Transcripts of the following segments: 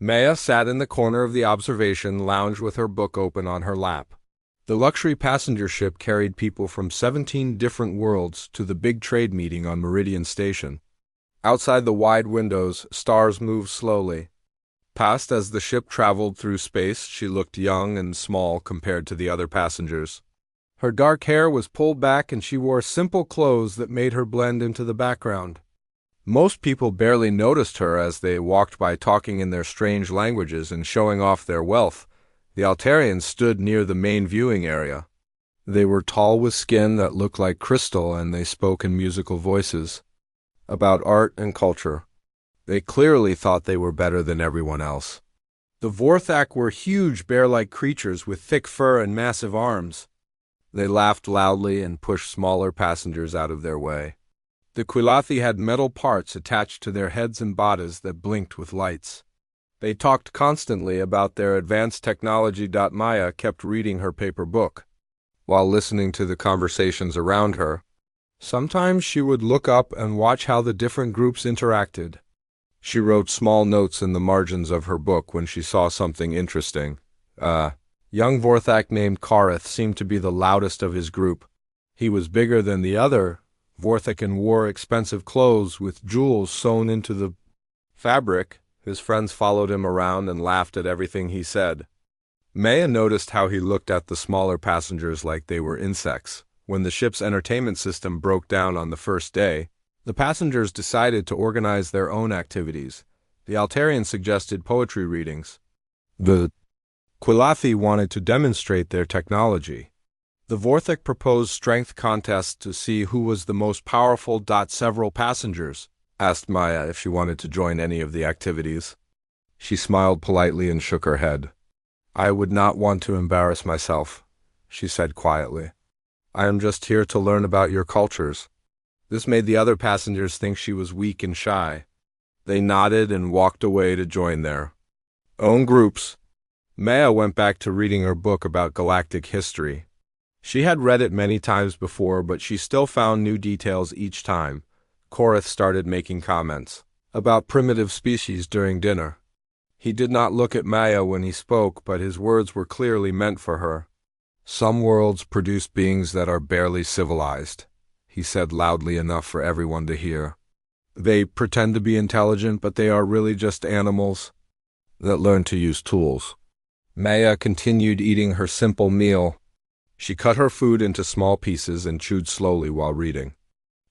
Maya sat in the corner of the observation lounge with her book open on her lap. The luxury passenger ship carried people from 17 different worlds to the big trade meeting on Meridian Station. Outside the wide windows, stars moved slowly. Past as the ship traveled through space, she looked young and small compared to the other passengers. Her dark hair was pulled back and she wore simple clothes that made her blend into the background. Most people barely noticed her as they walked by talking in their strange languages and showing off their wealth. The Altarians stood near the main viewing area. They were tall with skin that looked like crystal and they spoke in musical voices about art and culture. They clearly thought they were better than everyone else. The Vorthak were huge bear-like creatures with thick fur and massive arms. They laughed loudly and pushed smaller passengers out of their way. The Quilathi had metal parts attached to their heads and bodies that blinked with lights. They talked constantly about their advanced technology. Maya kept reading her paper book while listening to the conversations around her. Sometimes she would look up and watch how the different groups interacted. She wrote small notes in the margins of her book when she saw something interesting. Young Vorthak named Kareth seemed to be the loudest of his group. He was bigger than the other Vorthak and wore expensive clothes with jewels sewn into the fabric. His friends followed him around and laughed at everything he said. Maya noticed how he looked at the smaller passengers like they were insects. When the ship's entertainment system broke down on the first day, the passengers decided to organize their own activities. The Altarians suggested poetry readings. The Quilathi wanted to demonstrate their technology. The Vorthak proposed strength contests to see who was the most powerful. Several passengers asked Maya if she wanted to join any of the activities. She smiled politely and shook her head. "I would not want to embarrass myself," she said quietly. "I am just here to learn about your cultures." This made the other passengers think she was weak and shy. They nodded and walked away to join their own groups. Maya went back to reading her book about galactic history. She had read it many times before, but she still found new details each time. Koreth started making comments about primitive species during dinner. He did not look at Maya when he spoke, but his words were clearly meant for her. "Some worlds produce beings that are barely civilized," he said loudly enough for everyone to hear. "They pretend to be intelligent, but they are really just animals that learn to use tools." Maya continued eating her simple meal. She cut her food into small pieces and chewed slowly while reading.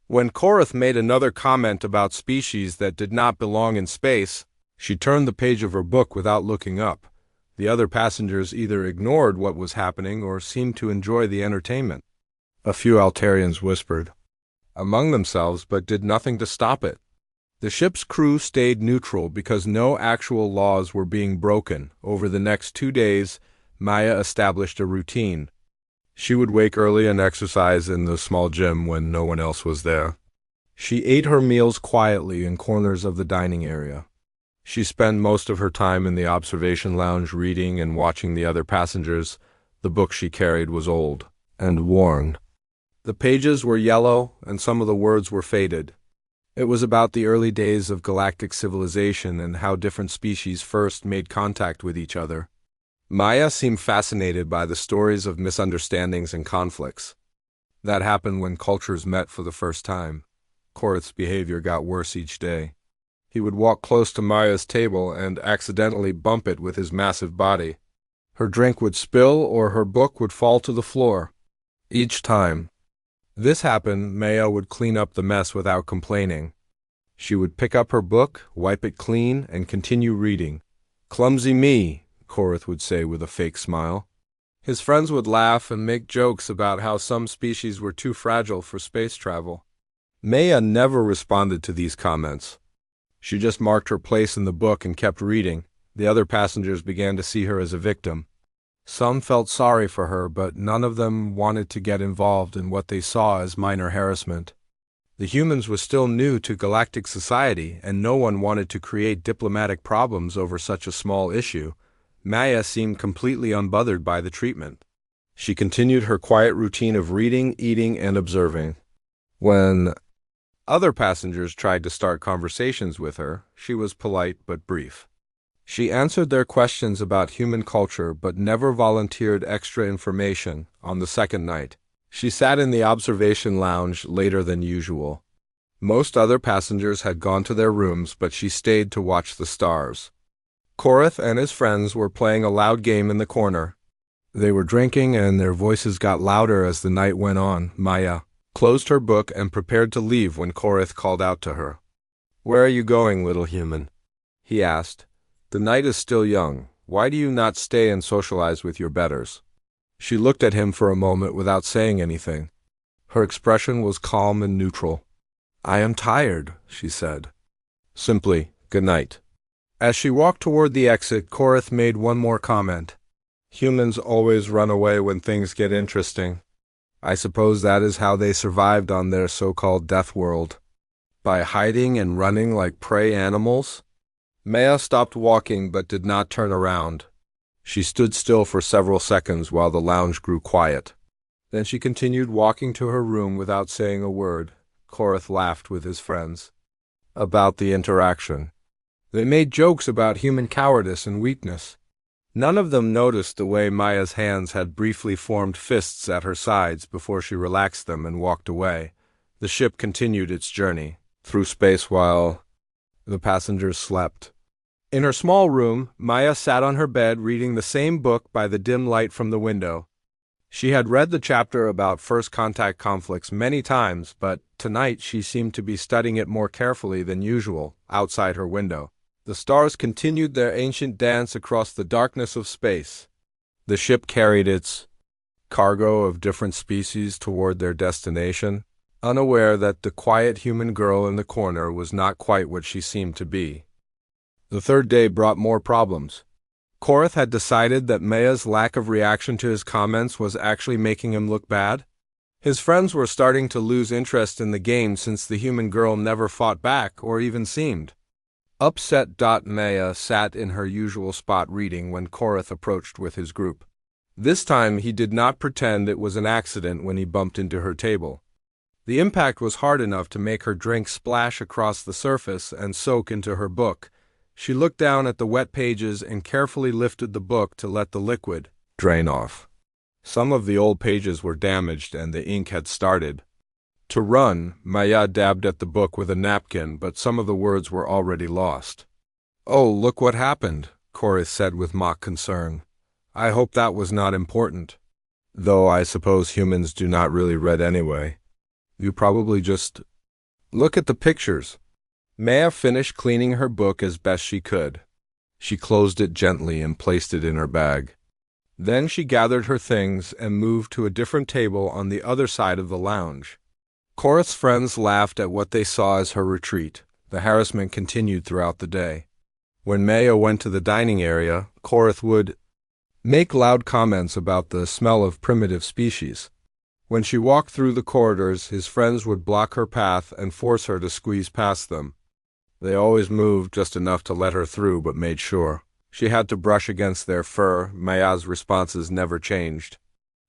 When Koreth made another comment about species that did not belong in space, she turned the page of her book without looking up. The other passengers either ignored what was happening or seemed to enjoy the entertainment. A few Altarians whispered among themselves but did nothing to stop it. The ship's crew stayed neutral because no actual laws were being broken. Over the next 2 days, Maya established a routine. She would wake early and exercise in the small gym when no one else was there. She ate her meals quietly in corners of the dining area. She spent most of her time in the observation lounge reading and watching the other passengers. The book she carried was old and worn. The pages were yellow and some of the words were faded. It was about the early days of galactic civilization and how different species first made contact with each other. Maya seemed fascinated by the stories of misunderstandings and conflicts that happened when cultures met for the first time. Koreth's behavior got worse each day. He would walk close to Maya's table and accidentally bump it with his massive body. Her drink would spill or her book would fall to the floor. Each time this happened, Maya would clean up the mess without complaining. She would pick up her book, wipe it clean, and continue reading. "Clumsy me," Koreth would say with a fake smile. His friends would laugh and make jokes about how some species were too fragile for space travel. Maya never responded to these comments. She just marked her place in the book and kept reading. The other passengers began to see her as a victim. Some felt sorry for her, but none of them wanted to get involved in what they saw as minor harassment. The humans were still new to galactic society, and no one wanted to create diplomatic problems over such a small issue. Maya seemed completely unbothered by the treatment. She continued her quiet routine of reading, eating, and observing. When other passengers tried to start conversations with her, she was polite but brief. She answered their questions about human culture but never volunteered extra information on the second night. She sat in the observation lounge later than usual. Most other passengers had gone to their rooms, but she stayed to watch the stars. Korath and his friends were playing a loud game in the corner. They were drinking and their voices got louder as the night went on. Maya closed her book and prepared to leave when Korath called out to her. "Where are you going, little human?" he asked. "The night is still young. Why do you not stay and socialize with your betters?" She looked at him for a moment without saying anything. Her expression was calm and neutral. "I am tired," she said. Simply, "Good night." As she walked toward the exit, Korath made one more comment. "Humans always run away when things get interesting. I suppose that is how they survived on their so-called death world. By hiding and running like prey animals?" Maya stopped walking but did not turn around. She stood still for several seconds while the lounge grew quiet. Then she continued walking to her room without saying a word. Korath laughed with his friends about the interaction. They made jokes about human cowardice and weakness. None of them noticed the way Maya's hands had briefly formed fists at her sides before she relaxed them and walked away. The ship continued its journey through space while the passengers slept. In her small room, Maya sat on her bed reading the same book by the dim light from the window. She had read the chapter about first contact conflicts many times, but tonight she seemed to be studying it more carefully than usual outside her window. The stars continued their ancient dance across the darkness of space. The ship carried its cargo of different species toward their destination, unaware that the quiet human girl in the corner was not quite what she seemed to be. The third day brought more problems. Korath had decided that Maya's lack of reaction to his comments was actually making him look bad. His friends were starting to lose interest in the game since the human girl never fought back or even seemed upset. Maya sat in her usual spot reading when Korath approached with his group. This time he did not pretend it was an accident when he bumped into her table. The impact was hard enough to make her drink splash across the surface and soak into her book. She looked down at the wet pages and carefully lifted the book to let the liquid drain off. Some of the old pages were damaged and the ink had started to run. Maya dabbed at the book with a napkin, but some of the words were already lost. "Oh, look what happened," Korath said with mock concern. "I hope that was not important. Though I suppose humans do not really read anyway. You probably just look at the pictures." Maya finished cleaning her book as best she could. She closed it gently and placed it in her bag. Then she gathered her things and moved to a different table on the other side of the lounge. Korath's friends laughed at what they saw as her retreat. The harassment continued throughout the day. When Maya went to the dining area, Korath would make loud comments about the smell of primitive species. When she walked through the corridors, his friends would block her path and force her to squeeze past them. They always moved just enough to let her through, but made sure. She had to brush against their fur. Maya's responses never changed.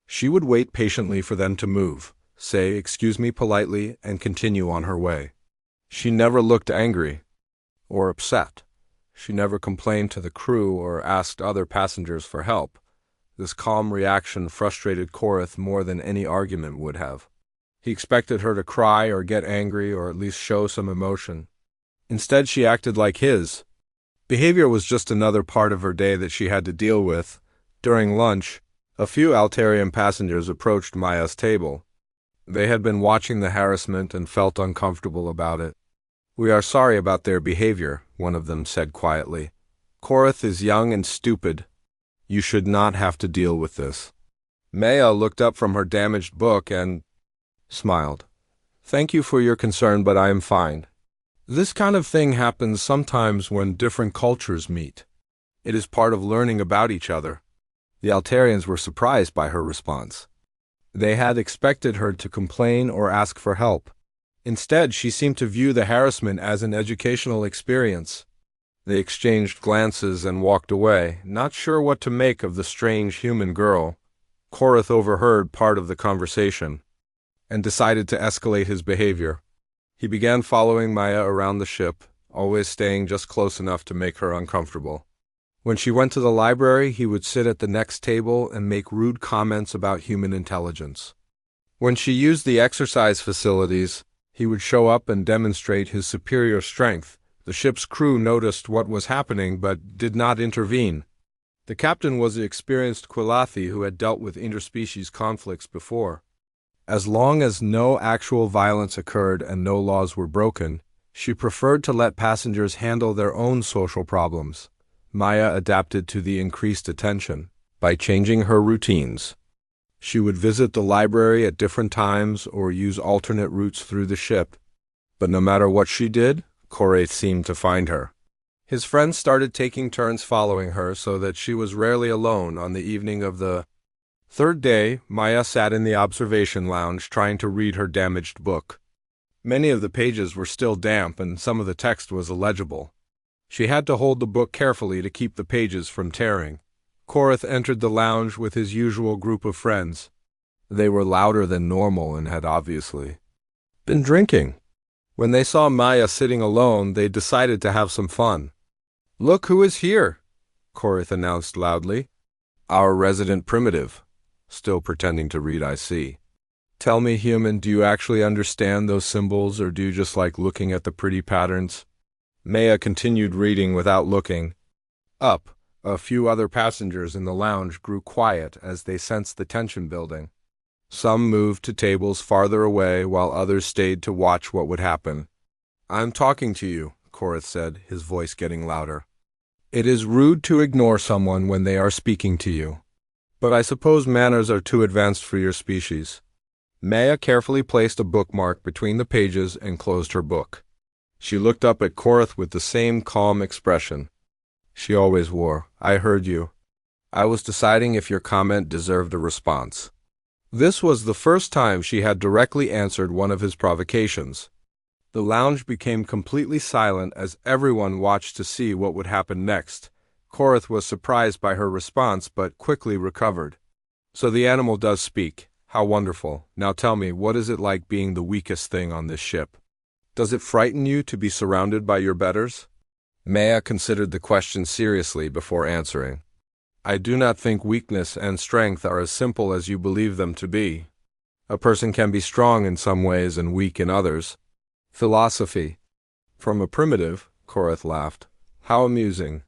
She would wait patiently for them to move, say "excuse me" politely, and continue on her way. She never looked angry or upset. She never complained to the crew or asked other passengers for help. This calm reaction frustrated Korath more than any argument would have. He expected her to cry or get angry or at least show some emotion. Instead, she acted like his behavior was just another part of her day that she had to deal with. During lunch, a few Altarian passengers approached Maya's table. They had been watching the harassment and felt uncomfortable about it. "We are sorry about their behavior," one of them said quietly. "Korath is young and stupid. You should not have to deal with this." Maya looked up from her damaged book and smiled. "Thank you for your concern, but I am fine. This kind of thing happens sometimes when different cultures meet. It is part of learning about each other." The Altarians were surprised by her response. They had expected her to complain or ask for help. Instead, she seemed to view the harassment as an educational experience. They exchanged glances and walked away, not sure what to make of the strange human girl. Korath overheard part of the conversation and decided to escalate his behavior. He began following Maya around the ship, always staying just close enough to make her uncomfortable. When she went to the library, he would sit at the next table and make rude comments about human intelligence. When she used the exercise facilities, he would show up and demonstrate his superior strength. The ship's crew noticed what was happening but did not intervene. The captain was the experienced Quilathi who had dealt with interspecies conflicts before. As long as no actual violence occurred and no laws were broken, she preferred to let passengers handle their own social problems. Maya adapted to the increased attention by changing her routines. She would visit the library at different times or use alternate routes through the ship. But no matter what she did, Korath seemed to find her. His friends started taking turns following her so that she was rarely alone. On the evening of the third day, Maya sat in the observation lounge trying to read her damaged book. Many of the pages were still damp and some of the text was illegible. She had to hold the book carefully to keep the pages from tearing. Korath entered the lounge with his usual group of friends. They were louder than normal and had obviously been drinking. When they saw Maya sitting alone, they decided to have some fun. "Look who is here," Korath announced loudly. "Our resident primitive." Still pretending to read, I see. "Tell me, human, do you actually understand those symbols, or do you just like looking at the pretty patterns?" Maya continued reading without looking up. A few other passengers in the lounge grew quiet as they sensed the tension building. Some moved to tables farther away while others stayed to watch what would happen. "I'm talking to you," Korath said, his voice getting louder. "It is rude to ignore someone when they are speaking to you. But I suppose manners are too advanced for your species." Maya carefully placed a bookmark between the pages and closed her book. She looked up at Korath with the same calm expression she always wore. "I heard you. I was deciding if your comment deserved a response." This was the first time she had directly answered one of his provocations. The lounge became completely silent as everyone watched to see what would happen next. Korath was surprised by her response but quickly recovered. "So the animal does speak. How wonderful. Now tell me, what is it like being the weakest thing on this ship? Does it frighten you to be surrounded by your betters?" Maya considered the question seriously before answering. "I do not think weakness and strength are as simple as you believe them to be. A person can be strong in some ways and weak in others." "Philosophy. From a primitive," Korath laughed. "How amusing.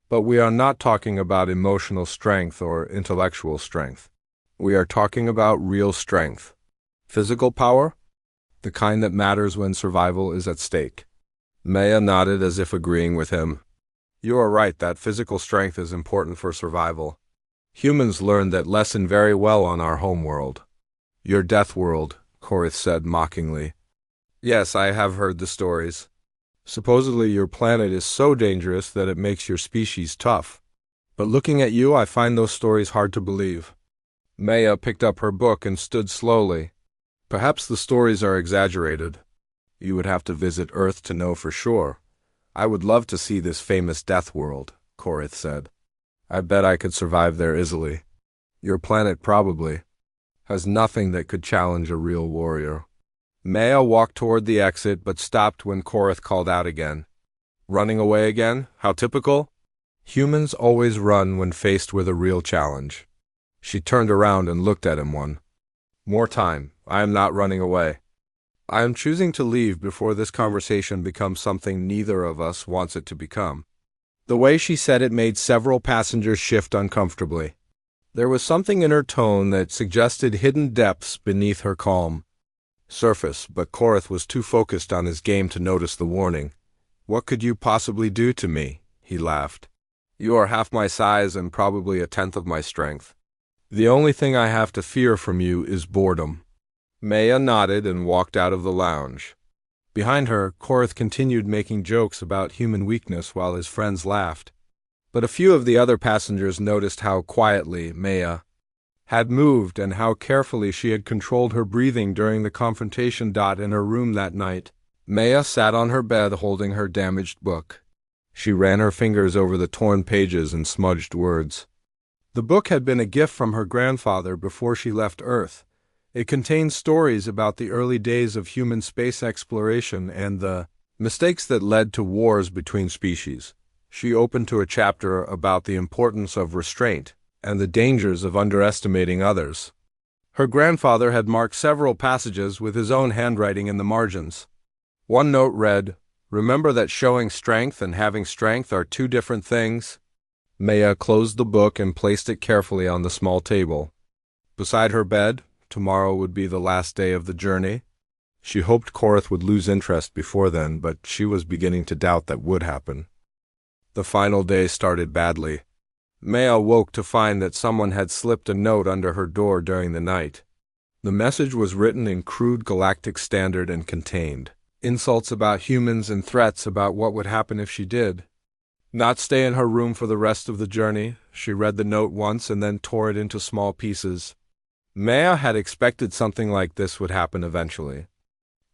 But we are not talking about emotional strength or intellectual strength. We are talking about real strength. Physical power? The kind that matters when survival is at stake." Maya nodded as if agreeing with him. "You are right that physical strength is important for survival. Humans learned that lesson very well on our homeworld." "Your Deathworld," Korath said mockingly. "Yes, I have heard the stories. Supposedly your planet is so dangerous that it makes your species tough. But looking at you, I find those stories hard to believe." Maya picked up her book and stood slowly. "Perhaps the stories are exaggerated. You would have to visit Earth to know for sure. I would love to see this famous Deathworld," Korath said. "I bet I could survive there easily. Your planet probably has nothing that could challenge a real warrior." Maya walked toward the exit but stopped when Korath called out again. "Running away again? How typical." Humans always run when faced with a real challenge. She turned around and looked at him one more time. "I am not running away. I am choosing to leave before this conversation becomes something neither of us wants it to become." The way she said it made several passengers shift uncomfortably. There was something in her tone that suggested hidden depths beneath her calm surface, but Korath was too focused on his game to notice the warning. "What could you possibly do to me?" he laughed. "You are half my size and probably a tenth of my strength. The only thing I have to fear from you is boredom." Maya nodded and walked out of the lounge. Behind her, Korath continued making jokes about human weakness while his friends laughed. But a few of the other passengers noticed how quietly Maya had moved and how carefully she had controlled her breathing during the confrontation. In her room that night, Maya sat on her bed holding her damaged book. She ran her fingers over the torn pages and smudged words. The book had been a gift from her grandfather before she left Earth. It contained stories about the early days of human space exploration and the mistakes that led to wars between species. She opened to a chapter about the importance of restraint and the dangers of underestimating others. Her grandfather had marked several passages with his own handwriting in the margins. One note read, "Remember that showing strength and having strength are two different things." Maya closed the book and placed it carefully on the small table. Beside her bed, tomorrow would be the last day of the journey. She hoped Korath would lose interest before then, but she was beginning to doubt that would happen. The final day started badly. Maya woke to find that someone had slipped a note under her door during the night. The message was written in crude galactic standard and contained insults about humans and threats about what would happen if she did. Not stay in her room for the rest of the journey. She read the note once and then tore it into small pieces. Maya had expected something like this would happen eventually.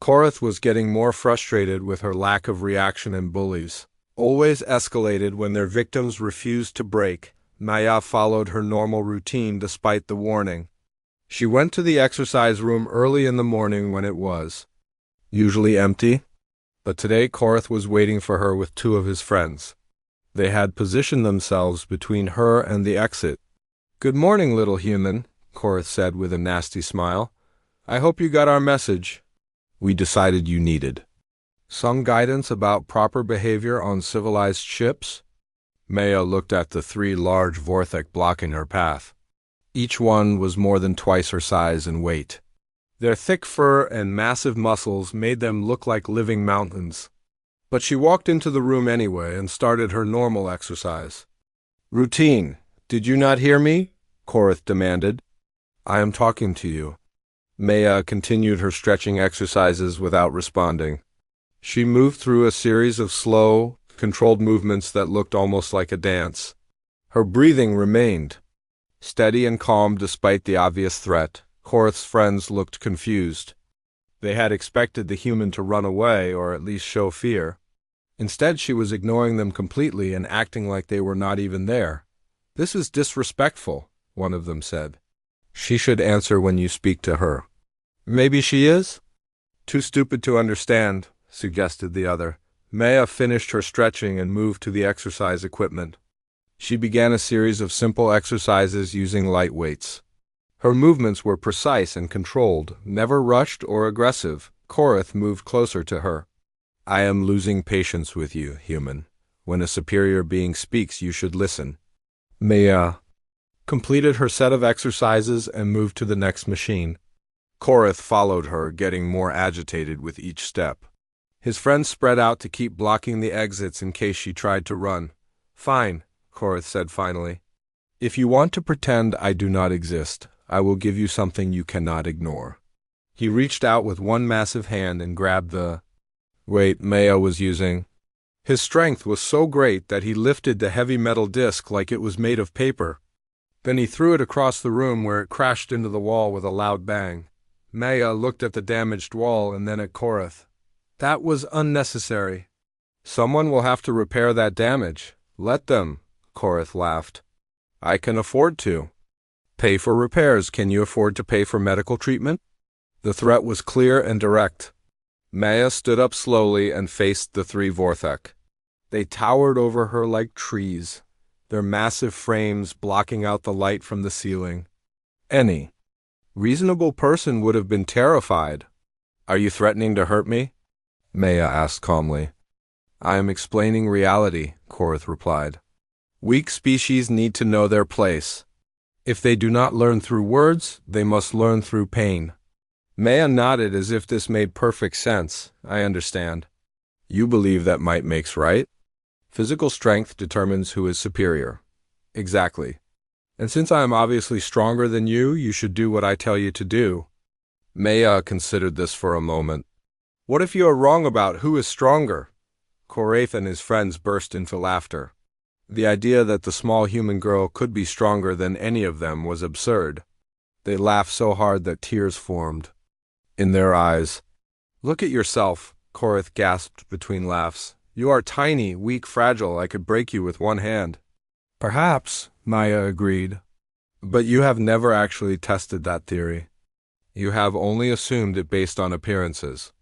Korath was getting more frustrated with her lack of reaction and bullies always escalated when their victims refused to break. Maya followed her normal routine despite the warning. She went to the exercise room early in the morning when it was usually empty, but today Korath was waiting for her with two of his friends. They had positioned themselves between her and the exit. "Good morning, little human," Korath said with a nasty smile. "I hope you got our message. We decided you needed some guidance about proper behavior on civilized ships." Maya looked at the three large Vorthek blocking her path. Each one was more than twice her size and weight. Their thick fur and massive muscles made them look like living mountains. But she walked into the room anyway and started her normal exercise. "Routine. Did you not hear me?" Korath demanded. "I am talking to you." Maya continued her stretching exercises without responding. She moved through a series of slow, controlled movements that looked almost like a dance. Her breathing remained steady and calm despite the obvious threat. Korath's friends looked confused. They had expected the human to run away or at least show fear. Instead, she was ignoring them completely and acting like they were not even there. "This is disrespectful," one of them said. "She should answer when you speak to her." "Maybe she is?" "Too stupid to understand," suggested the other. Maya finished her stretching and moved to the exercise equipment. She began a series of simple exercises using light weights. Her movements were precise and controlled, never rushed or aggressive. Korath moved closer to her. "I am losing patience with you, human. When a superior being speaks, you should listen." Maya completed her set of exercises and moved to the next machine. Korath followed her, getting more agitated with each step. His friends spread out to keep blocking the exits in case she tried to run. "Fine," Korath said finally. "If you want to pretend I do not exist, I will give you something you cannot ignore." He reached out with one massive hand and grabbed the weight Maya was using. His strength was so great that he lifted the heavy metal disc like it was made of paper. Then he threw it across the room where it crashed into the wall with a loud bang. Maya looked at the damaged wall and then at Korath. "That was unnecessary." "Someone will have to repair that damage. Let them," Korath laughed. "I can afford to." "Pay for repairs. Can you afford to pay for medical treatment?" The threat was clear and direct. Maya stood up slowly and faced the three Vorthek. They towered over her like trees, their massive frames blocking out the light from the ceiling. Any reasonable person would have been terrified. "Are you threatening to hurt me?" Maya asked calmly. "I am explaining reality," Korath replied. "Weak species need to know their place. If they do not learn through words, they must learn through pain." Maya nodded as if this made perfect sense. "I understand. You believe that might makes right? Physical strength determines who is superior." "Exactly. And since I am obviously stronger than you, you should do what I tell you to do." Maya considered this for a moment. "What if you are wrong about who is stronger?" Korath and his friends burst into laughter. The idea that the small human girl could be stronger than any of them was absurd. They laughed so hard that tears formed in their eyes. "Look at yourself," Korath gasped between laughs. "You are tiny, weak, fragile. I could break you with one hand." "Perhaps," Maya agreed. "But you have never actually tested that theory. You have only assumed it based on appearances."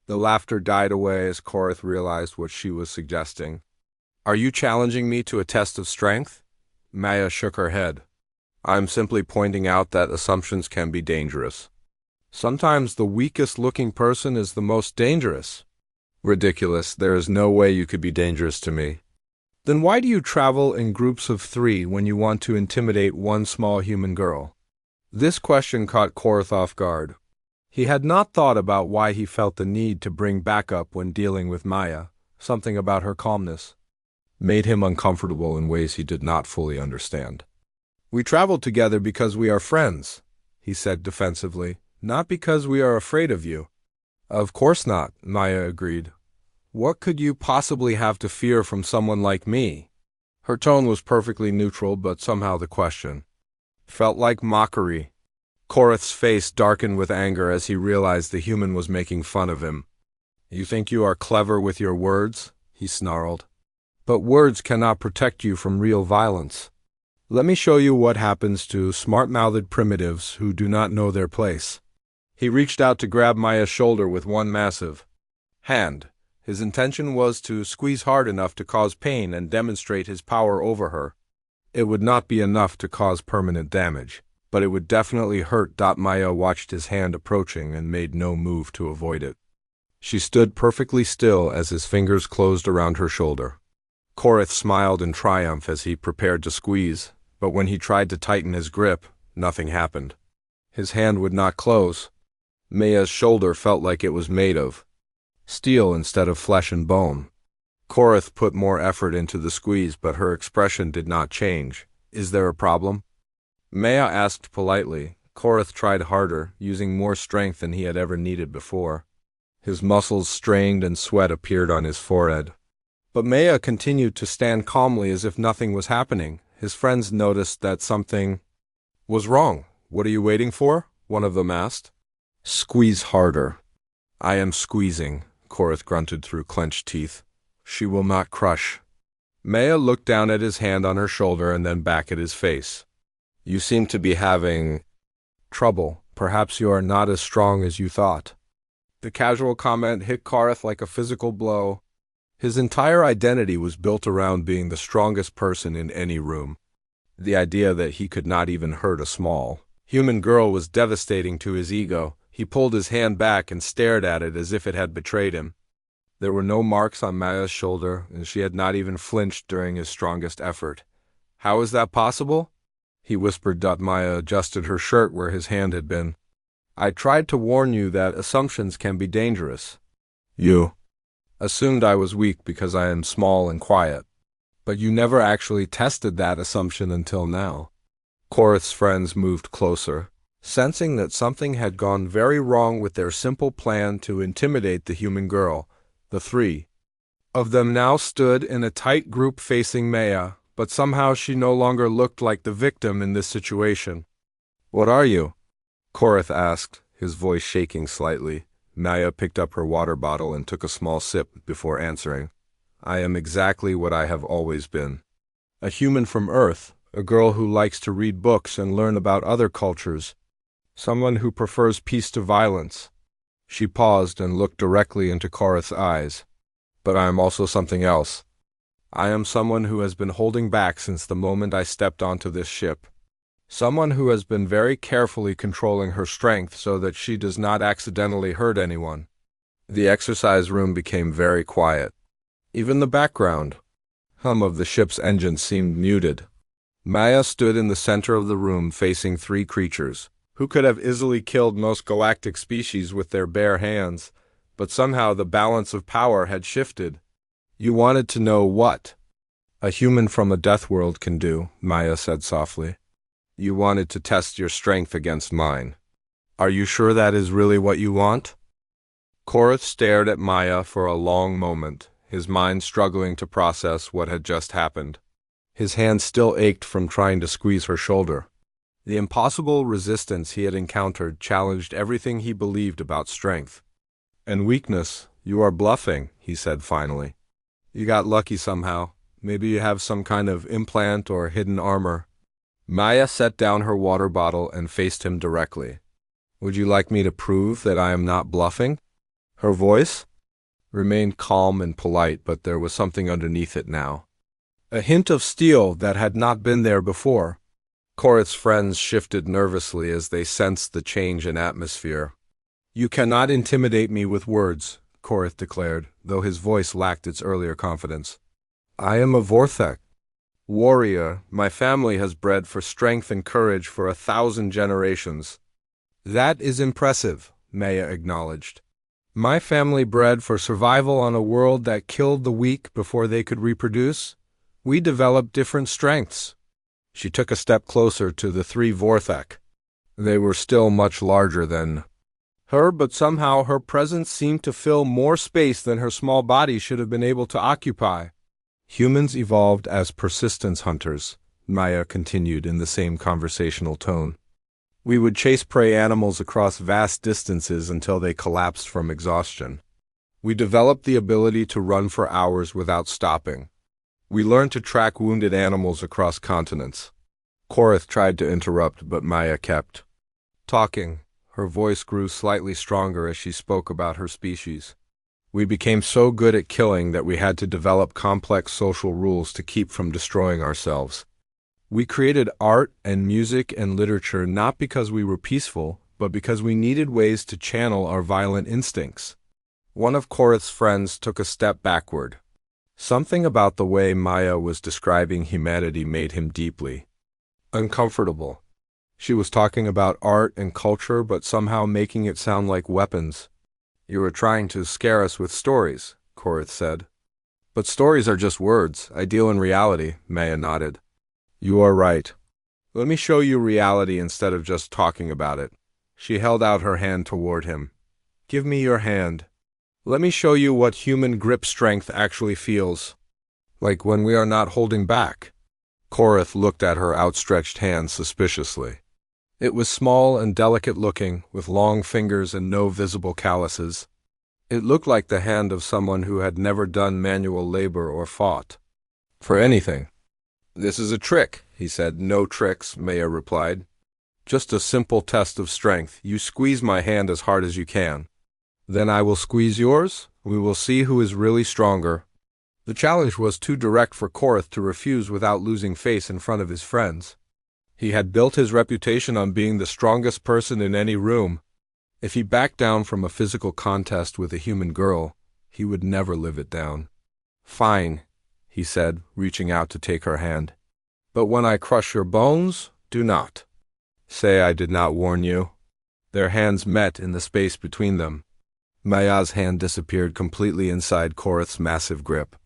The laughter died away as Korath realized what she was suggesting. Are you challenging me to a test of strength? Maya shook her head. I'm simply pointing out that assumptions can be dangerous. Sometimes the weakest-looking person is the most dangerous. Ridiculous. There is no way you could be dangerous to me. Then why do you travel in groups of 3 when you want to intimidate one small human girl? This question caught Korath off guard. He had not thought about why he felt the need to bring backup when dealing with Maya. Something about her calmness made him uncomfortable in ways he did not fully understand. We traveled together because we are friends, he said defensively, not because we are afraid of you. Of course not, Maya agreed. What could you possibly have to fear from someone like me? Her tone was perfectly neutral, but somehow the question felt like mockery. Korath's face darkened with anger as he realized the human was making fun of him. You think you are clever with your words? He snarled. But words cannot protect you from real violence. Let me show you what happens to smart-mouthed primitives who do not know their place. He reached out to grab Maya's shoulder with one massive hand. His intention was to squeeze hard enough to cause pain and demonstrate his power over her. It would not be enough to cause permanent damage, but it would definitely hurt. Maya watched his hand approaching and made no move to avoid it. She stood perfectly still as his fingers closed around her shoulder. Korath smiled in triumph as he prepared to squeeze, but when he tried to tighten his grip, nothing happened. His hand would not close. Maya's shoulder felt like it was made of steel instead of flesh and bone. Korath put more effort into the squeeze, but her expression did not change. Is there a problem? Maya asked politely. Korath tried harder, using more strength than he had ever needed before. His muscles strained and sweat appeared on his forehead. But Maya continued to stand calmly as if nothing was happening. His friends noticed that something was wrong. What are you waiting for? One of them asked. Squeeze harder. I am squeezing, Korath grunted through clenched teeth. She will not crush. Maya looked down at his hand on her shoulder and then back at his face. You seem to be having trouble. Perhaps you are not as strong as you thought. The casual comment hit Korath like a physical blow. His entire identity was built around being the strongest person in any room. The idea that he could not even hurt a small human girl was devastating to his ego. He pulled his hand back and stared at it as if it had betrayed him. There were no marks on Maya's shoulder, and she had not even flinched during his strongest effort. How is that possible? He whispered. Maya adjusted her shirt where his hand had been. I tried to warn you that assumptions can be dangerous. You assumed I was weak because I am small and quiet. But you never actually tested that assumption until now. Korath's friends moved closer, sensing that something had gone very wrong with their simple plan to intimidate the human girl. The 3 of them now stood in a tight group facing Maya, but somehow she no longer looked like the victim in this situation. What are you? Korath asked, his voice shaking slightly. Maya picked up her water bottle and took a small sip before answering. I am exactly what I have always been. A human from Earth, a girl who likes to read books and learn about other cultures. Someone who prefers peace to violence. She paused and looked directly into Korath's eyes. But I am also something else. I am someone who has been holding back since the moment I stepped onto this ship. Someone who has been very carefully controlling her strength so that she does not accidentally hurt anyone. The exercise room became very quiet. Even the background hum of the ship's engine seemed muted. Maya stood in the center of the room facing 3 creatures, who could have easily killed most galactic species with their bare hands, but somehow the balance of power had shifted. You wanted to know what a human from a death world can do, Maya said softly. You wanted to test your strength against mine. Are you sure that is really what you want? Korath stared at Maya for a long moment, his mind struggling to process what had just happened. His hand still ached from trying to squeeze her shoulder. The impossible resistance he had encountered challenged everything he believed about strength. And weakness, you are bluffing, he said finally. You got lucky somehow. Maybe you have some kind of implant or hidden armor. Maya set down her water bottle and faced him directly. Would you like me to prove that I am not bluffing? Her voice remained calm and polite, but there was something underneath it now. a hint of steel that had not been there before. Korith's friends shifted nervously as they sensed the change in atmosphere. "You cannot intimidate me with words," Korith declared, though his voice lacked its earlier confidence. "I am a Vorthek warrior. My family has bred for strength and courage for 1,000 generations." "That is impressive," Maya acknowledged. "My family bred for survival on a world that killed the weak before they could reproduce. We developed different strengths." She took a step closer to the 3 Vorthek. They were still much larger than her, but somehow her presence seemed to fill more space than her small body should have been able to occupy. "Humans evolved as persistence hunters," Maya continued in the same conversational tone. "We would chase prey animals across vast distances until they collapsed from exhaustion. We developed the ability to run for hours without stopping. We learned to track wounded animals across continents." Korith tried to interrupt, but Maya kept talking. Her voice grew slightly stronger as she spoke about her species. "We became so good at killing that we had to develop complex social rules to keep from destroying ourselves. We created art and music and literature not because we were peaceful, but because we needed ways to channel our violent instincts." One of Korith's friends took a step backward. Something about the way Maya was describing humanity made him deeply uncomfortable. She was talking about art and culture, but somehow making it sound like weapons. "You were trying to scare us with stories," Korith said. "But stories are just words. I deal in reality," Maya nodded. "You are right. Let me show you reality instead of just talking about it." She held out her hand toward him. "Give me your hand. Let me show you what human grip strength actually feels like when we are not holding back." Korith looked at her outstretched hand suspiciously. It was small and delicate-looking, with long fingers and no visible calluses. It looked like the hand of someone who had never done manual labor or fought for anything. "This is a trick," he said. "No tricks," Maya replied. "Just a simple test of strength. You squeeze my hand as hard as you can. Then I will squeeze yours. We will see who is really stronger." The challenge was too direct for Korith to refuse without losing face in front of his friends. He had built his reputation on being the strongest person in any room. If he backed down from a physical contest with a human girl, he would never live it down. "Fine," he said, reaching out to take her hand. "But when I crush your bones, do not say I did not warn you." Their hands met in the space between them. Maya's hand disappeared completely inside Korith's massive grip.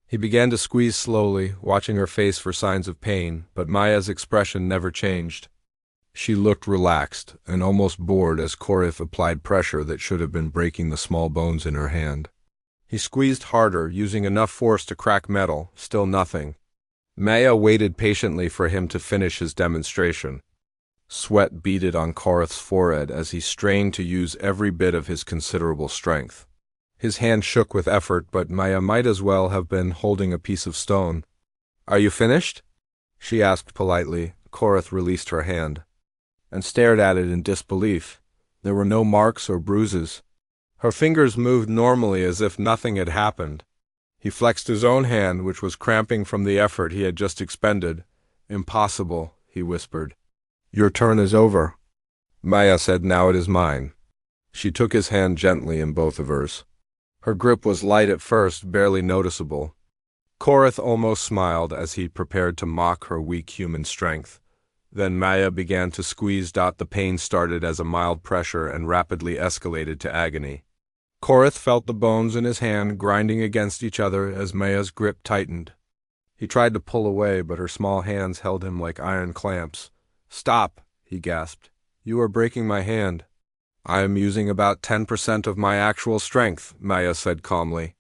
He began to squeeze slowly, watching her face for signs of pain, but Maya's expression never changed. She looked relaxed and almost bored as Korith applied pressure that should have been breaking the small bones in her hand. He squeezed harder, using enough force to crack metal, still nothing. Maya waited patiently for him to finish his demonstration. Sweat beaded on Korith's forehead as he strained to use every bit of his considerable strength. His hand shook with effort, but Maya might as well have been holding a piece of stone. "Are you finished?" she asked politely. Korith released her hand and stared at it in disbelief. There were no marks or bruises. Her fingers moved normally as if nothing had happened. He flexed his own hand, which was cramping from the effort he had just expended. "Impossible," he whispered. "Your turn is over." Maya said, "Now it is mine." She took his hand gently in both of hers. Her grip was light at first, barely noticeable. Korith almost smiled as he prepared to mock her weak human strength. Then Maya began to squeeze. The pain started as a mild pressure and rapidly escalated to agony. Korith felt the bones in his hand grinding against each other as Maya's grip tightened. He tried to pull away, but her small hands held him like iron clamps. "Stop," he gasped. "You are breaking my hand." "I am using about 10% of my actual strength," Maya said calmly.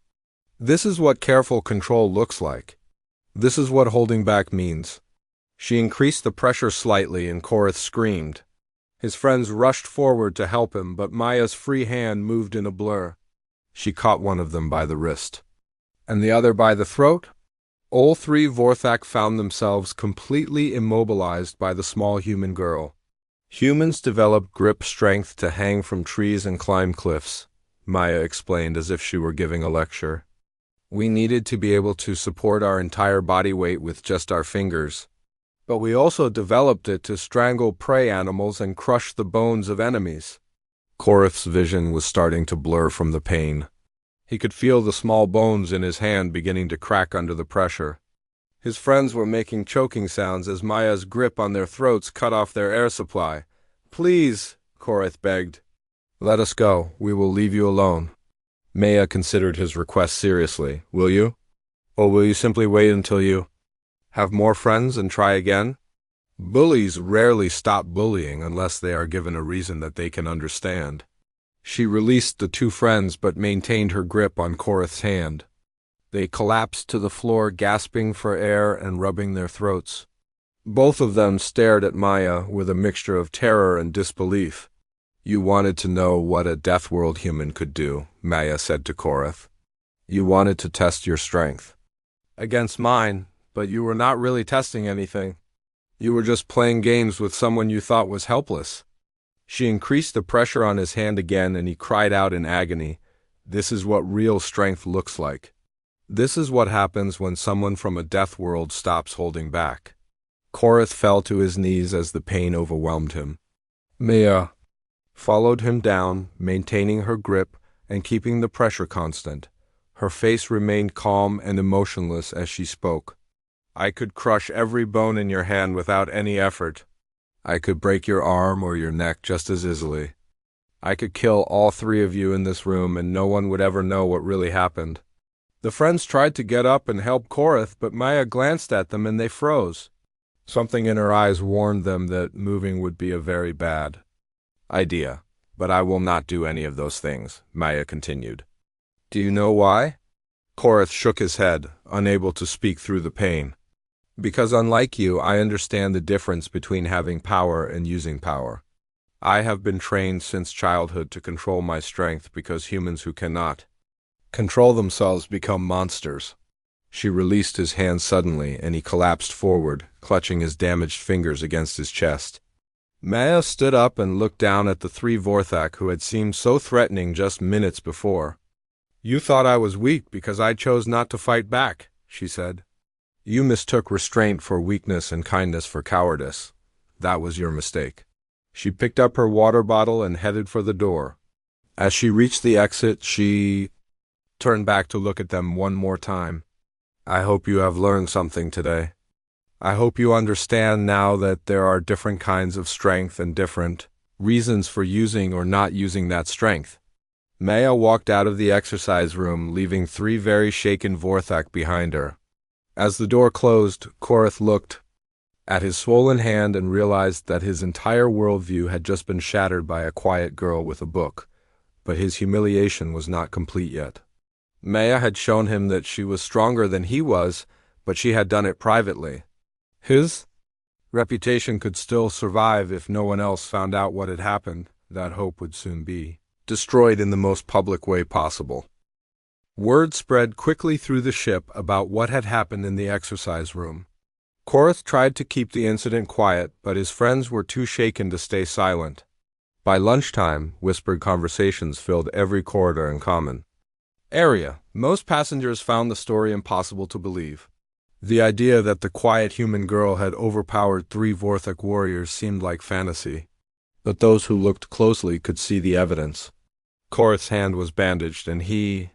"This is what careful control looks like. This is what holding back means." She increased the pressure slightly and Korith screamed. His friends rushed forward to help him, but Maya's free hand moved in a blur. She caught one of them by the wrist, and the other by the throat. All 3 Vorthak found themselves completely immobilized by the small human girl. "Humans develop grip strength to hang from trees and climb cliffs," Maya explained as if she were giving a lecture. We needed to be able to support our entire body weight with just our fingers. But we also developed it to strangle prey animals and crush the bones of enemies. Korath's vision was starting to blur from the pain. He could feel the small bones in his hand beginning to crack under the pressure. His friends were making choking sounds as Maya's grip on their throats cut off their air supply. "Please," Korath begged. "Let us go. We will leave you alone." Maya considered his request seriously. "Will you? Or will you simply wait until you have more friends and try again?" Bullies rarely stop bullying unless they are given a reason that they can understand. She released the two friends but maintained her grip on Korath's hand. They collapsed to the floor, gasping for air and rubbing their throats. Both of them stared at Maya with a mixture of terror and disbelief. "You wanted to know what a Deathworld human could do," Maya said to Korath. "You wanted to test your strength against mine, but you were not really testing anything. You were just playing games with someone you thought was helpless." She increased the pressure on his hand again, and he cried out in agony. "This is what real strength looks like. This is what happens when someone from a death world stops holding back." Korath fell to his knees as the pain overwhelmed him. Maya followed him down, maintaining her grip and keeping the pressure constant. Her face remained calm and emotionless as she spoke. "I could crush every bone in your hand without any effort. I could break your arm or your neck just as easily. I could kill all three of you in this room and no one would ever know what really happened." The friends tried to get up and help Korath, but Maya glanced at them and they froze. Something in her eyes warned them that moving would be a very bad idea. "But I will not do any of those things," Maya continued. "Do you know why?" Korath shook his head, unable to speak through the pain. "Because unlike you, I understand the difference between having power and using power. I have been trained since childhood to control my strength because humans who cannot control themselves become monsters." She released his hand suddenly, and he collapsed forward, clutching his damaged fingers against his chest. Maya stood up and looked down at the three Vorthak who had seemed so threatening just minutes before. "You thought I was weak because I chose not to fight back," she said. "You mistook restraint for weakness and kindness for cowardice. That was your mistake." She picked up her water bottle and headed for the door. As she reached the exit, she turned back to look at them one more time. "I hope you have learned something today. I hope you understand now that there are different kinds of strength and different reasons for using or not using that strength." Maya walked out of the exercise room, leaving three very shaken Vorthak behind her. As the door closed, Korath looked at his swollen hand and realized that his entire worldview had just been shattered by a quiet girl with a book, but his humiliation was not complete yet. Maya had shown him that she was stronger than he was, but she had done it privately. His reputation could still survive if no one else found out what had happened. That hope would soon be destroyed in the most public way possible. Word spread quickly through the ship about what had happened in the exercise room. Korath tried to keep the incident quiet, but his friends were too shaken to stay silent. By lunchtime, whispered conversations filled every corridor and common area. Most passengers found the story impossible to believe. The idea that the quiet human girl had overpowered three Vorthak warriors seemed like fantasy. But those who looked closely could see the evidence. Korath's hand was bandaged, and he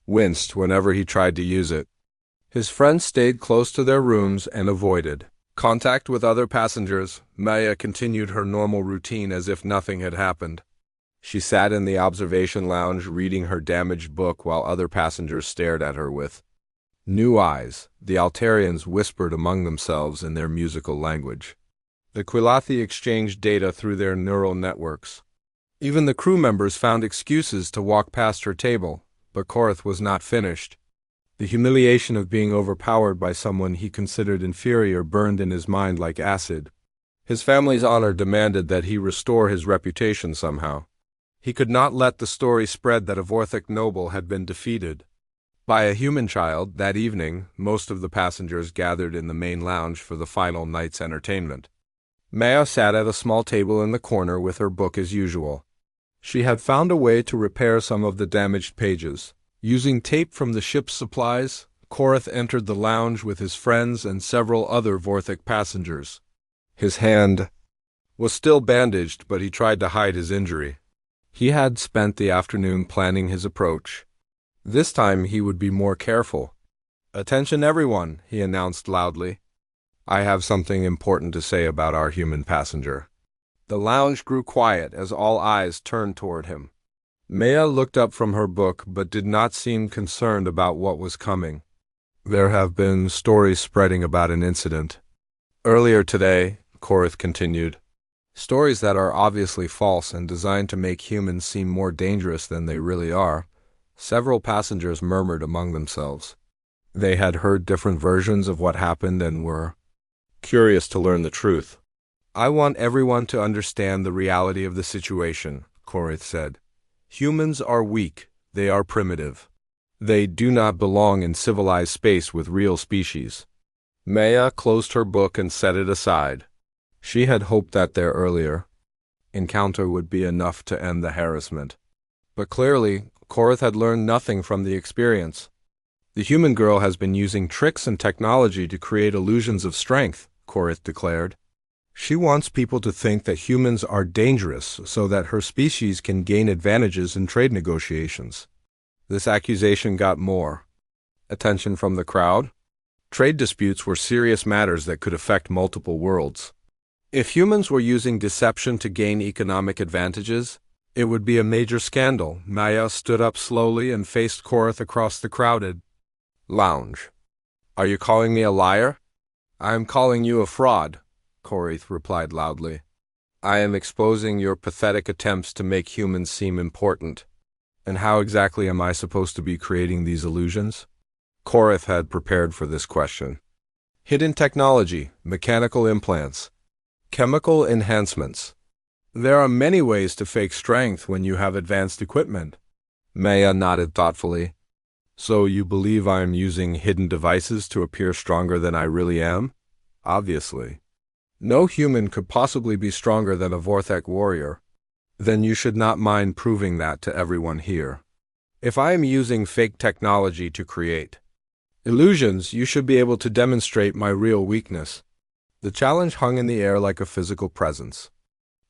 winced whenever he tried to use it. His friends stayed close to their rooms and avoided contact with other passengers. Maya continued her normal routine as if nothing had happened. She sat in the observation lounge reading her damaged book while other passengers stared at her with new eyes. The Altarians whispered among themselves in their musical language. The Quilathi exchanged data through their neural networks. Even the crew members found excuses to walk past her table, but Korath was not finished. The humiliation of being overpowered by someone he considered inferior burned in his mind like acid. His family's honor demanded that he restore his reputation somehow. He could not let the story spread that a Vorthak noble had been defeated by a human child. That evening, most of the passengers gathered in the main lounge for the final night's entertainment. Maya sat at a small table in the corner with her book as usual. She had found a way to repair some of the damaged pages. Using tape from the ship's supplies, Korath entered the lounge with his friends and several other Vorthic passengers. His hand was still bandaged, but he tried to hide his injury. He had spent the afternoon planning his approach. This time he would be more careful. "Attention everyone," he announced loudly. "I have something important to say about our human passenger." The lounge grew quiet as all eyes turned toward him. Maya looked up from her book but did not seem concerned about what was coming. "There have been stories spreading about an incident earlier today," Korath continued. "Stories that are obviously false and designed to make humans seem more dangerous than they really are." Several passengers murmured among themselves. They had heard different versions of what happened and were curious to learn the truth. "I want everyone to understand the reality of the situation," Korath said. "Humans are weak. They are primitive. They do not belong in civilized space with real species." Maya closed her book and set it aside. She had hoped that their earlier encounter would be enough to end the harassment. But clearly, Korath had learned nothing from the experience. "The human girl has been using tricks and technology to create illusions of strength," Korath declared. "She wants people to think that humans are dangerous so that her species can gain advantages in trade negotiations." This accusation got more attention from the crowd. Trade disputes were serious matters that could affect multiple worlds. If humans were using deception to gain economic advantages, it would be a major scandal. Maya stood up slowly and faced Korath across the crowded lounge. "Are you calling me a liar?" "I am calling you a fraud," Korath replied loudly. "I am exposing your pathetic attempts to make humans seem important." "And how exactly am I supposed to be creating these illusions?" Korath had prepared for this question. "Hidden technology, mechanical implants, chemical enhancements. There are many ways to fake strength when you have advanced equipment." Maya nodded thoughtfully. "So you believe I am using hidden devices to appear stronger than I really am?" "Obviously. No human could possibly be stronger than a Vorthek warrior." "Then you should not mind proving that to everyone here." "If I am using fake technology to create illusions, you should be able to demonstrate my real weakness." The challenge hung in the air like a physical presence.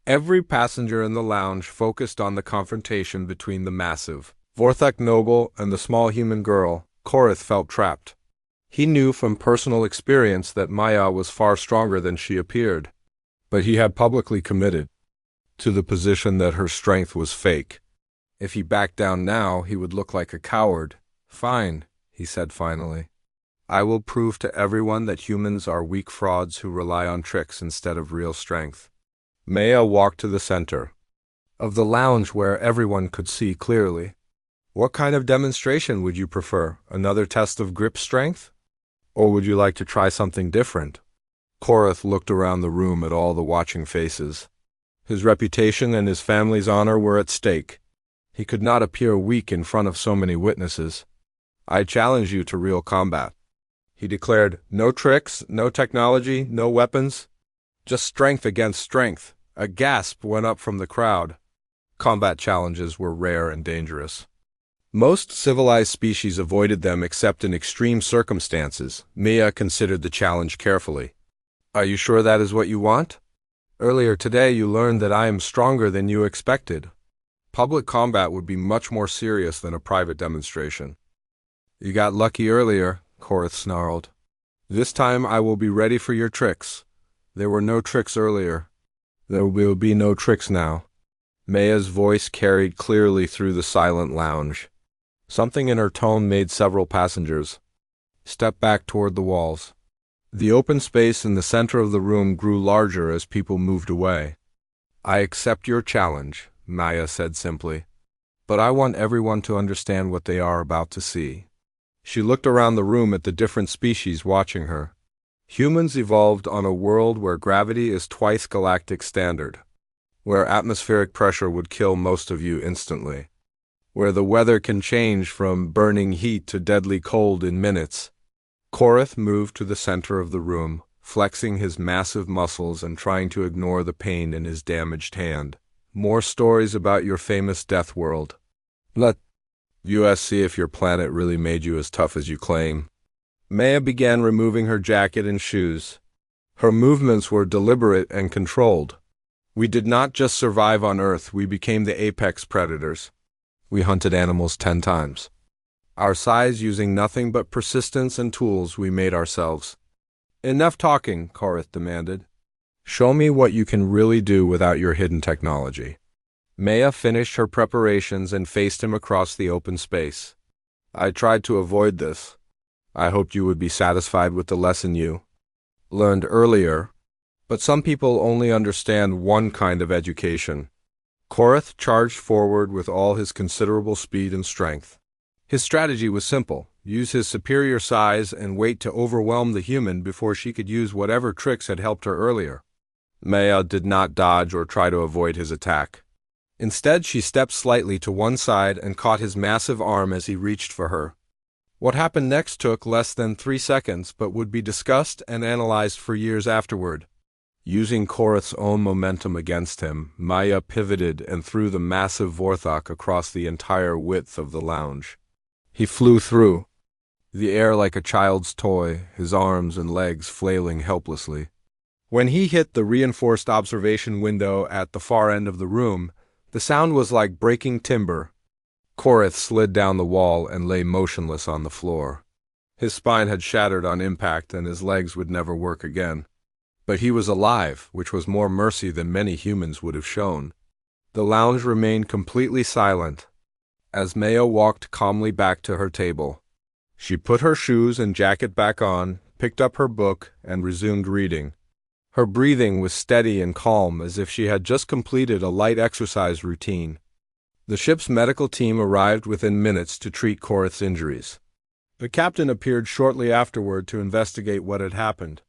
Every passenger in the lounge focused on the confrontation between the massive Vorthek noble and the small human girl. Korath felt trapped. He knew from personal experience that Maya was far stronger than she appeared, but he had publicly committed to the position that her strength was fake. If he backed down now, he would look like a coward. "Fine," he said finally. "I will prove to everyone that humans are weak frauds who rely on tricks instead of real strength." Maya walked to the center of the lounge where everyone could see clearly. "What kind of demonstration would you prefer? Another test of grip strength? Or would you like to try something different?" Korath looked around the room at all the watching faces. His reputation and his family's honor were at stake. He could not appear weak in front of so many witnesses. "I challenge you to real combat," he declared. "No tricks, no technology, no weapons. Just strength against strength." A gasp went up from the crowd. Combat challenges were rare and dangerous. Most civilized species avoided them except in extreme circumstances. Maya considered the challenge carefully. "Are you sure that is what you want? Earlier today you learned that I am stronger than you expected. Public combat would be much more serious than a private demonstration." "You got lucky earlier," Korath snarled. "This time I will be ready for your tricks. There were no tricks earlier. There will be no tricks now." Maya's voice carried clearly through the silent lounge. Something in her tone made several passengers step back toward the walls. The open space in the center of the room grew larger as people moved away. "I accept your challenge," Maya said simply. "But I want everyone to understand what they are about to see." She looked around the room at the different species watching her. Humans evolved on a world where gravity is twice galactic standard, where atmospheric pressure would kill most of you instantly, where the weather can change from burning heat to deadly cold in minutes. Korath moved to the center of the room, flexing his massive muscles and trying to ignore the pain in his damaged hand. "More stories about your famous Deathworld. Let See if your planet really made you as tough as you claim. Maya began removing her jacket and shoes. Her movements were deliberate and controlled. We did not just survive on Earth, we became the apex predators. We hunted animals 10 times. Our size using nothing but persistence and tools we made ourselves. Enough talking, Korith demanded. Show me what you can really do without your hidden technology. Maya finished her preparations and faced him across the open space. I tried to avoid this. I hoped you would be satisfied with the lesson you learned earlier, but some people only understand one kind of education. Korith charged forward with all his considerable speed and strength. His strategy was simple: use his superior size and wait to overwhelm the human before she could use whatever tricks had helped her earlier. Maya did not dodge or try to avoid his attack. Instead, she stepped slightly to one side and caught his massive arm as he reached for her. What happened next took less than 3 seconds, but would be discussed and analyzed for years afterward. Using Korith's own momentum against him, Maya pivoted and threw the massive Vorthok across the entire width of the lounge. He flew through the air like a child's toy, his arms and legs flailing helplessly. When he hit the reinforced observation window at the far end of the room, the sound was like breaking timber. Korith slid down the wall and lay motionless on the floor. His spine had shattered on impact and his legs would never work again. But he was alive, which was more mercy than many humans would have shown. The lounge remained completely silent as Maya walked calmly back to her table. She put her shoes and jacket back on, picked up her book, and resumed reading. Her breathing was steady and calm, as if she had just completed a light exercise routine. The ship's medical team arrived within minutes to treat Korith's injuries. The captain appeared shortly afterward to investigate what had happened.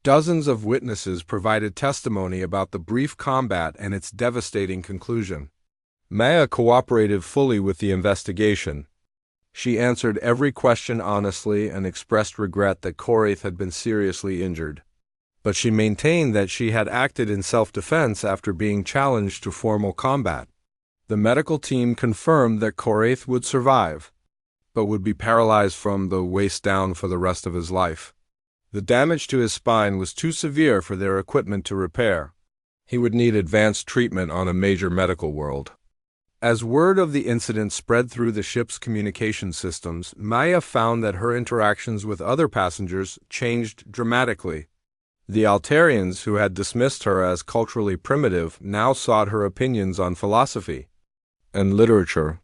Dozens of witnesses provided testimony about the brief combat and its devastating conclusion. Maya cooperated fully with the investigation. She answered every question honestly and expressed regret that Korith had been seriously injured. But she maintained that she had acted in self-defense after being challenged to formal combat. The medical team confirmed that Korith would survive, but would be paralyzed from the waist down for the rest of his life. The damage to his spine was too severe for their equipment to repair. He would need advanced treatment on a major medical world. As word of the incident spread through the ship's communication systems, Maya found that her interactions with other passengers changed dramatically. The Altarians, who had dismissed her as culturally primitive, now sought her opinions on philosophy and literature.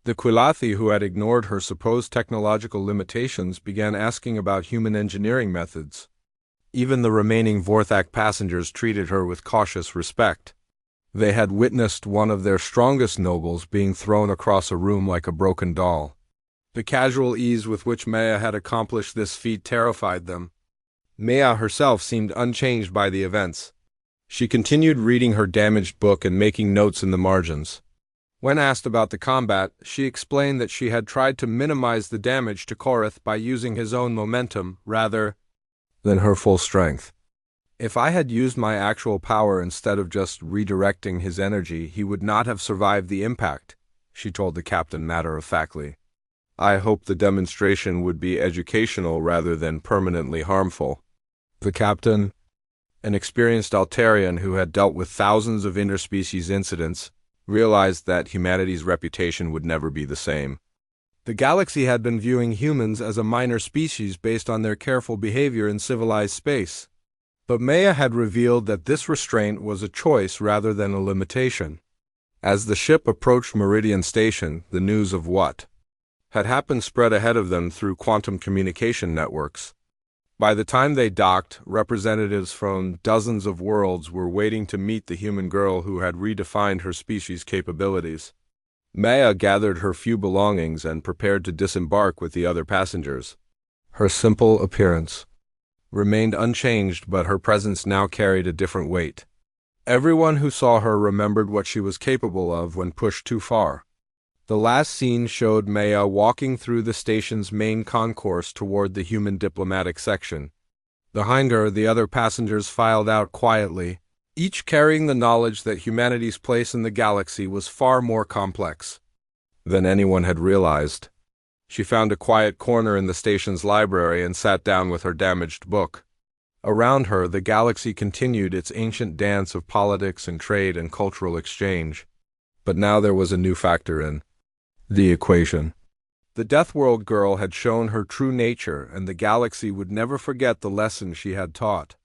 The Quilathi, who had ignored her supposed technological limitations, began asking about human engineering methods. Even the remaining Vorthak passengers treated her with cautious respect. They had witnessed one of their strongest nobles being thrown across a room like a broken doll. The casual ease with which Maya had accomplished this feat terrified them. Maya herself seemed unchanged by the events. She continued reading her damaged book and making notes in the margins. When asked about the combat, she explained that she had tried to minimize the damage to Korith by using his own momentum rather than her full strength. If I had used my actual power instead of just redirecting his energy, he would not have survived the impact, she told the captain matter-of-factly. I hope the demonstration would be educational rather than permanently harmful. The captain, an experienced Altarian who had dealt with thousands of interspecies incidents, realized that humanity's reputation would never be the same. The galaxy had been viewing humans as a minor species based on their careful behavior in civilized space. But Maya had revealed that this restraint was a choice rather than a limitation. As the ship approached Meridian Station, the news of what had happened spread ahead of them through quantum communication networks. By the time they docked, representatives from dozens of worlds were waiting to meet the human girl who had redefined her species' capabilities. Maya gathered her few belongings and prepared to disembark with the other passengers. Her simple appearance remained unchanged, but her presence now carried a different weight. Everyone who saw her remembered what she was capable of when pushed too far. The last scene showed Maya walking through the station's main concourse toward the human diplomatic section. Behind her, the other passengers filed out quietly, each carrying the knowledge that humanity's place in the galaxy was far more complex than anyone had realized. She found a quiet corner in the station's library and sat down with her damaged book. Around her, the galaxy continued its ancient dance of politics and trade and cultural exchange. But now there was a new factor in the equation. The Deathworld girl had shown her true nature, and the galaxy would never forget the lesson she had taught.